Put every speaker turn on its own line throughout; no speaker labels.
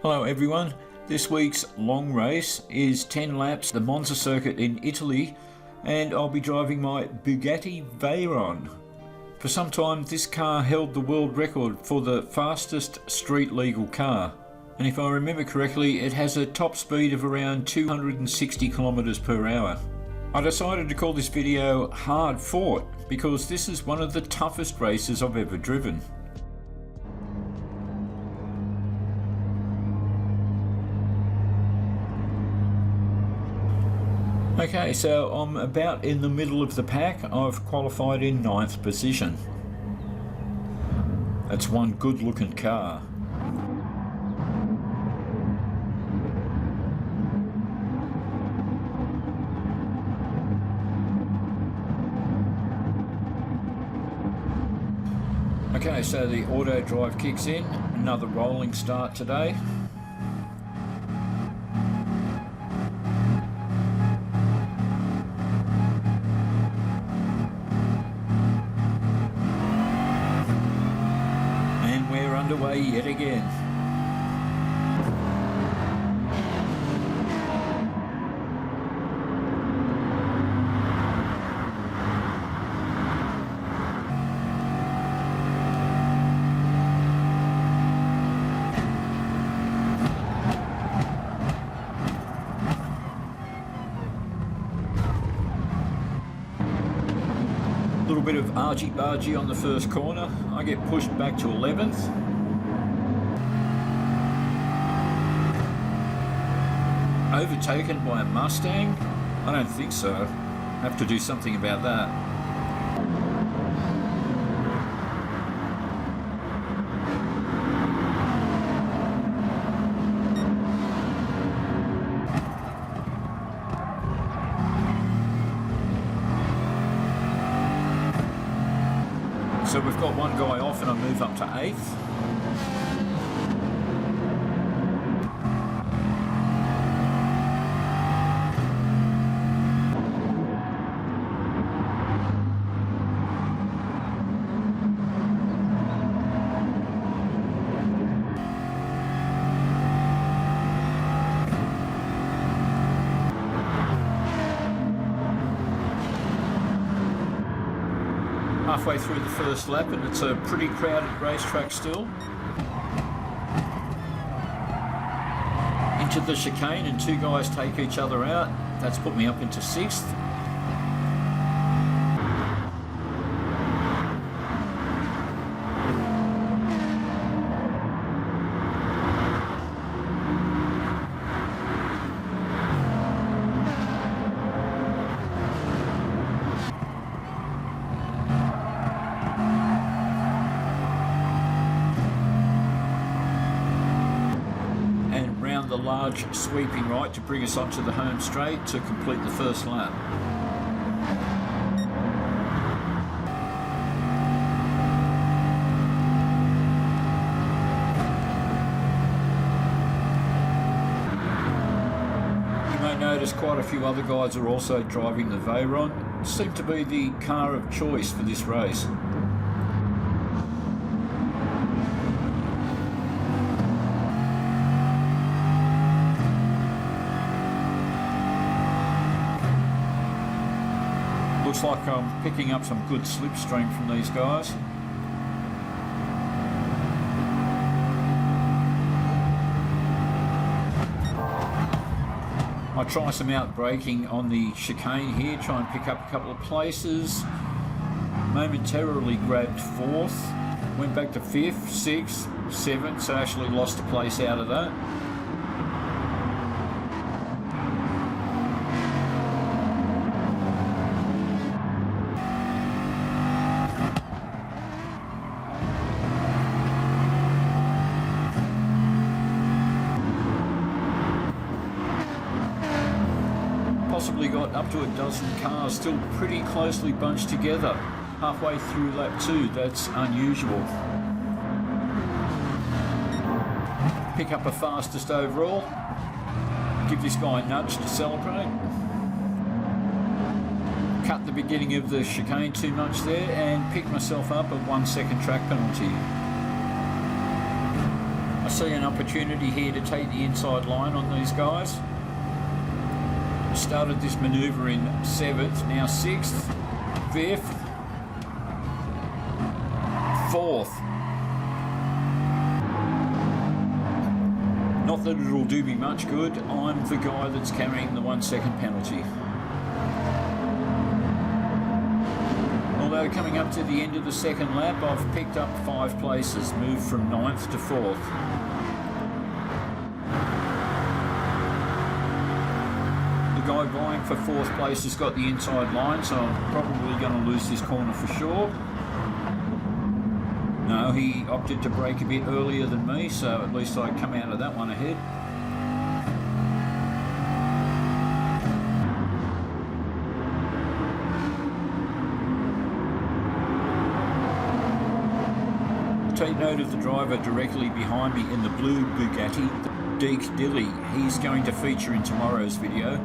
Hello everyone, this week's long race is 10 laps the Monza circuit in Italy, and I'll be driving my Bugatti Veyron. For some time this car held the world record for the fastest street legal car, and if I remember correctly it has a top speed of around 260 kilometers per hour. I decided to call this video Hard Fought because this is one of the toughest races I've ever driven. Okay, so I'm about in the middle of the pack. I've qualified in 9th position. That's one good looking car. Okay, so the auto drive kicks in. Another rolling start today. Underway yet again. A little bit of argy-bargy on the first corner. I get pushed back to 11th. Overtaken by a Mustang? I don't think so. Have to do something about that. So we've got one guy off and I move up to 8th. Halfway through the first lap and it's a pretty crowded racetrack still. Into the chicane and two guys take each other out. That's put me up into 6th. The large sweeping right to bring us onto the home straight to complete the first lap. You may notice quite a few other guys are also driving the Veyron. It seemed to be the car of choice for this race. Looks like I'm picking up some good slipstream from these guys. I try some out braking on the chicane here, try and pick up a couple of places. Momentarily grabbed 4th, went back to 5th, 6th, 7th, so actually lost a place out of that. Possibly got up to a dozen cars still pretty closely bunched together halfway through lap 2. That's unusual. Pick up a fastest overall, give this guy a nudge to celebrate, cut the beginning of the chicane too much there and pick myself up a 1 second track penalty. I see an opportunity here to take the inside line on these guys. I started this manoeuvre in 7th, now 6th, 5th, 4th. Not that it'll do me much good, I'm the guy that's carrying the 1 second penalty. Although coming up to the end of the second lap, I've picked up 5 places, moved from 9th to 4th. The guy vying for 4th place has got the inside line, so I'm probably going to lose this corner for sure. No, he opted to brake a bit earlier than me, so at least I come out of that one ahead. Take note of the driver directly behind me in the blue Bugatti, Deke Dilly. He's going to feature in tomorrow's video.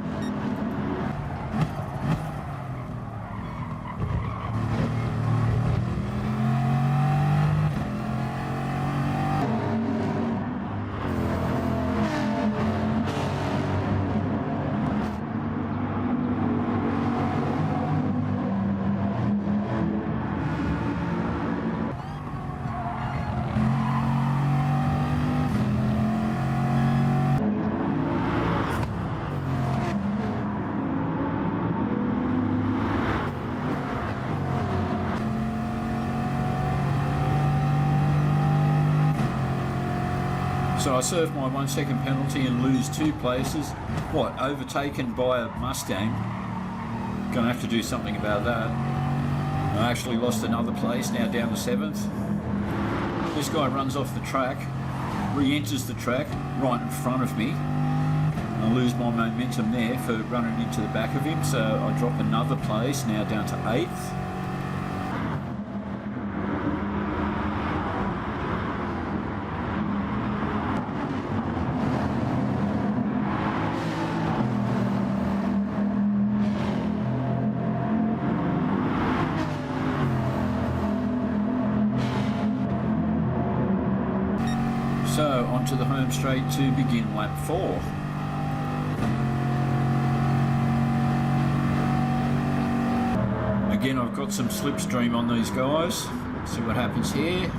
So I serve my 1 second penalty and lose 2 places. What, overtaken by a Mustang? Gonna have to do something about that. I actually lost another place, now down to 7th. This guy runs off the track, re-enters the track right in front of me. I lose my momentum there for running into the back of him, so I drop another place, now down to 8th. So onto the home straight to begin lap 4. Again, I've got some slipstream on these guys. See what happens here.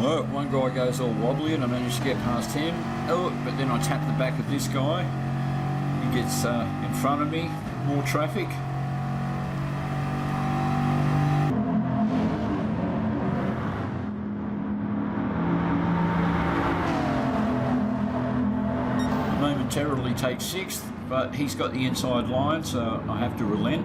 Well, one guy goes all wobbly and I managed to get past him. Oh, but then I tap the back of this guy. He gets in front of me, more traffic. Momentarily takes 6th, but he's got the inside line, so I have to relent.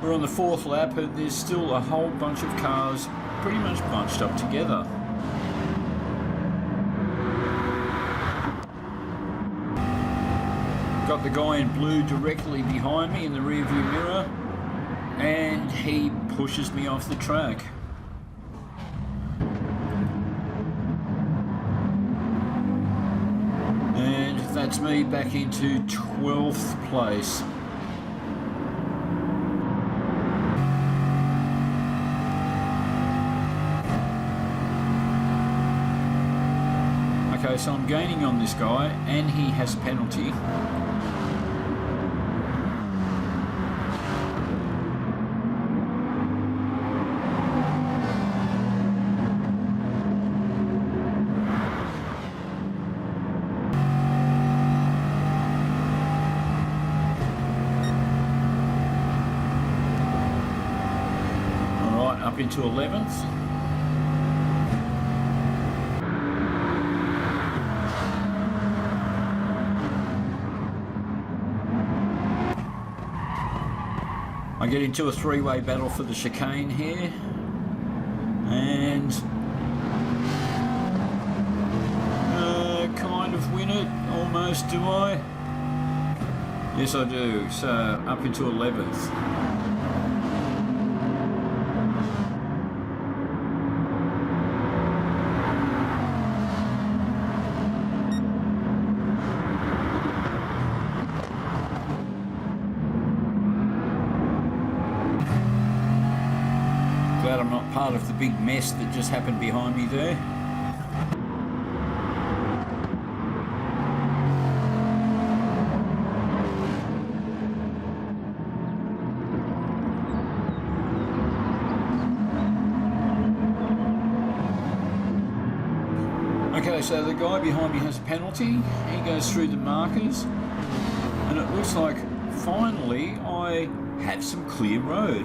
We're on the 4th lap and there's still a whole bunch of cars pretty much bunched up together. Got the guy in blue directly behind me in the rear view mirror and he pushes me off the track. And that's me back into 12th place. Okay, so I'm gaining on this guy and he has a penalty. Alright, up into 11th. I get into a 3-way battle for the chicane here, and almost, do I? Yes, I do. So up into 11th. Glad I'm not part of the big mess that just happened behind me there. Okay, so the guy behind me has a penalty. He goes through the markers, and it looks like finally I have some clear road.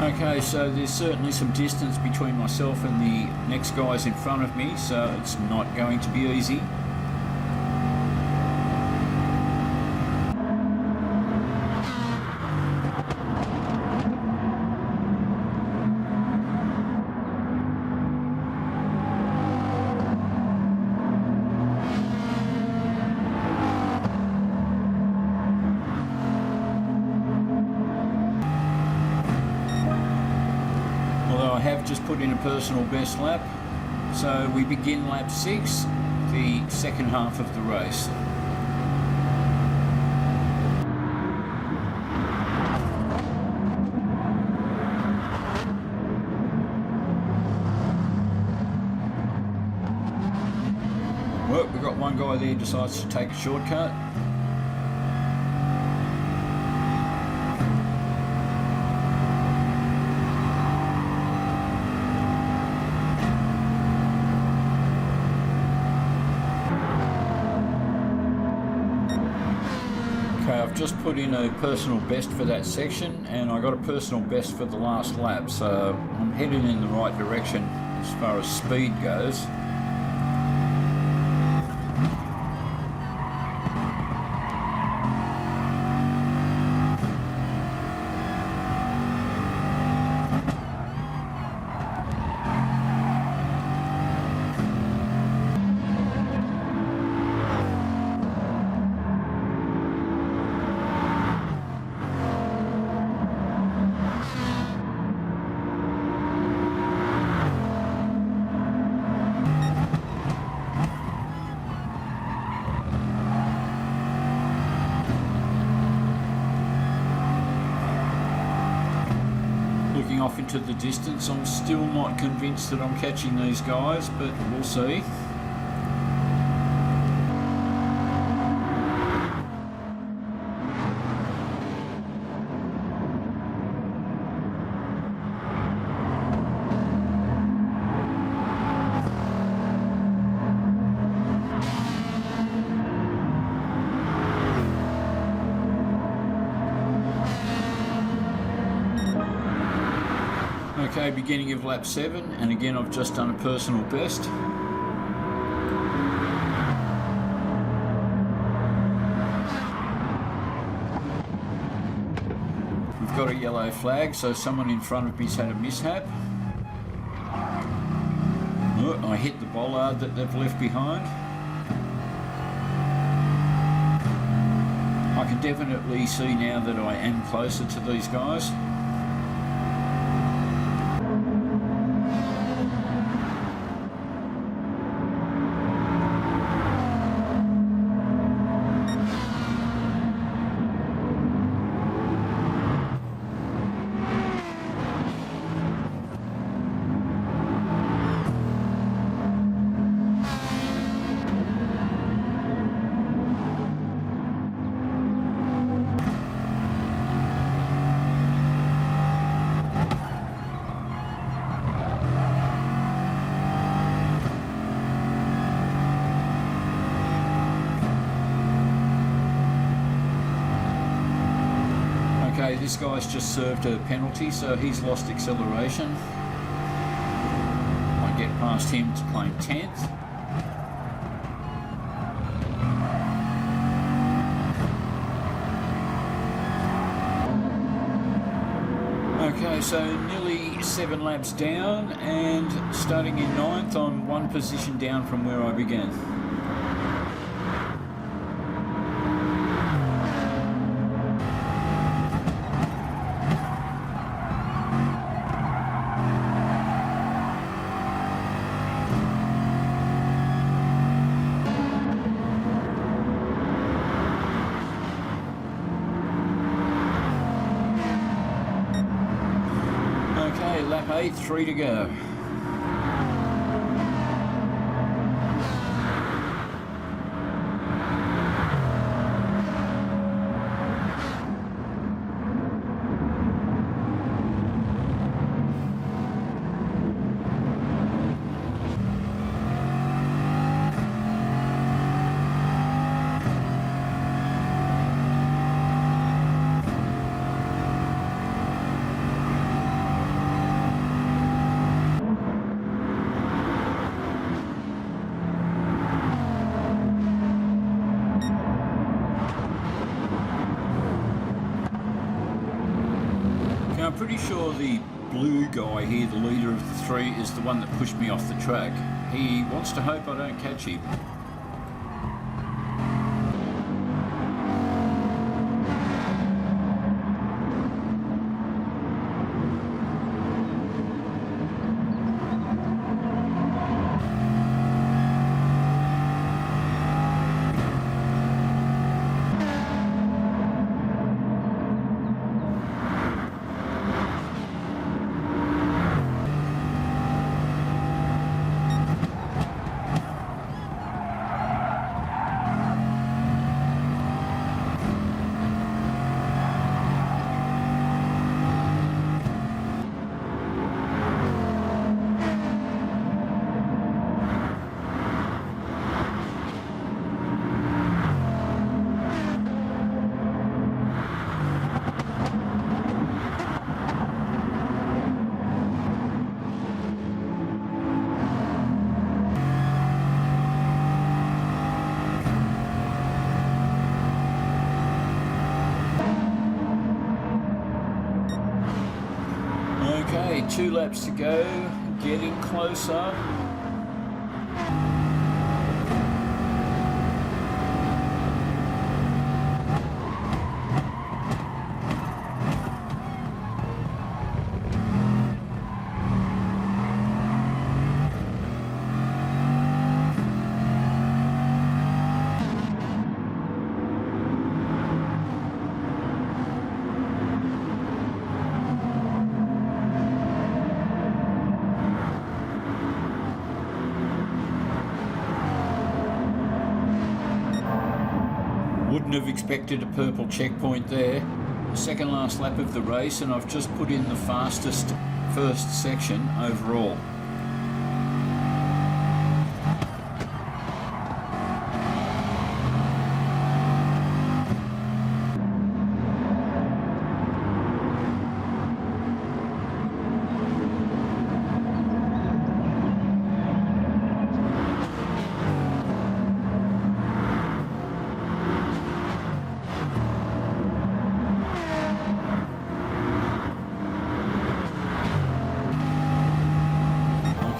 Okay, so there's certainly some distance between myself and the next guys in front of me, so it's not going to be easy. I have just put in a personal best lap, so we begin lap 6, the second half of the race. Well, we've got one guy there who decides to take a shortcut. I've just put in a personal best for that section, and I got a personal best for the last lap, so I'm heading in the right direction as far as speed goes. Looking off into the distance, I'm still not convinced that I'm catching these guys, but we'll see. Okay, beginning of lap 7, and again I've just done a personal best. We've got a yellow flag, so someone in front of me's had a mishap. Oh, I hit the bollard that they've left behind. I can definitely see now that I am closer to these guys. Okay, this guy's just served a penalty, so he's lost acceleration. I get past him to claim 10th. Okay, so nearly 7 laps down, and starting in 9th, I'm 1 position down from where I began. Okay, lap 8, 3 to go. I'm pretty sure the blue guy here, the leader of the 3, is the one that pushed me off the track. He wants to hope I don't catch him. Okay, 2 laps to go, getting closer. Wouldn't have expected a purple checkpoint there. Second last lap of the race, and I've just put in the fastest first section overall.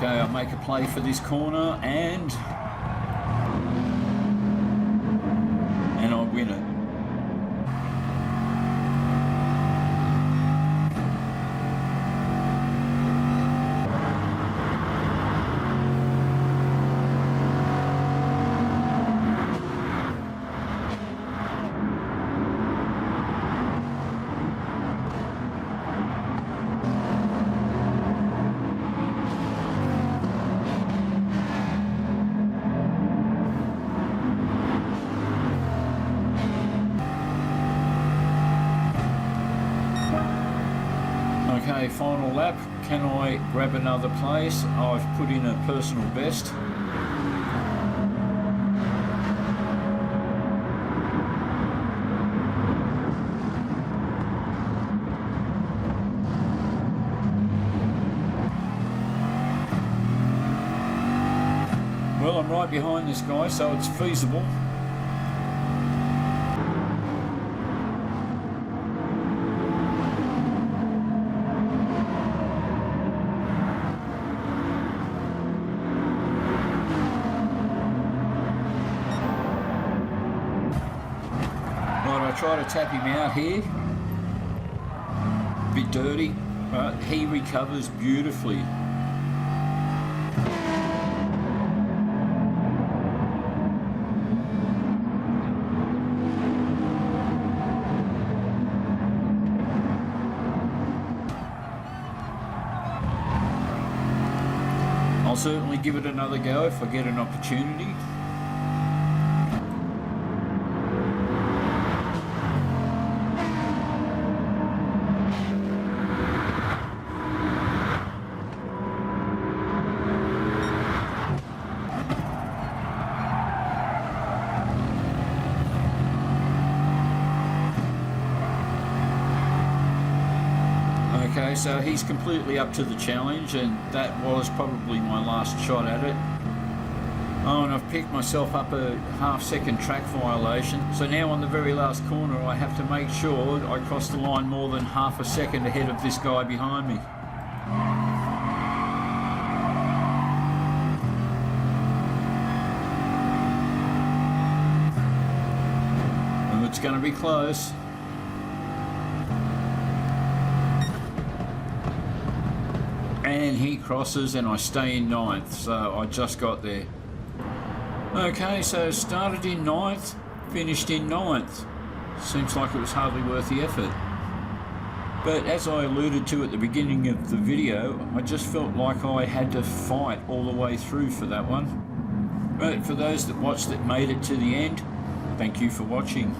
Okay, I'll make a play for this corner and I'll win it. Okay, final lap. Can I grab another place? I've put in a personal best. Well, I'm right behind this guy, so it's feasible. try to tap him out here. A bit dirty, but he recovers beautifully. I'll certainly give it another go if I get an opportunity. Okay, so he's completely up to the challenge, and that was probably my last shot at it. Oh, and I've picked myself up a half-second track violation. So now on the very last corner, I have to make sure I cross the line more than half a second ahead of this guy behind me. And it's going to be close. And he crosses and I stay in 9th, so I just got there. Okay, so started in 9th, finished in 9th. Seems like it was hardly worth the effort. But as I alluded to at the beginning of the video, I just felt like I had to fight all the way through for that one. But for those that watched that made it to the end, thank you for watching.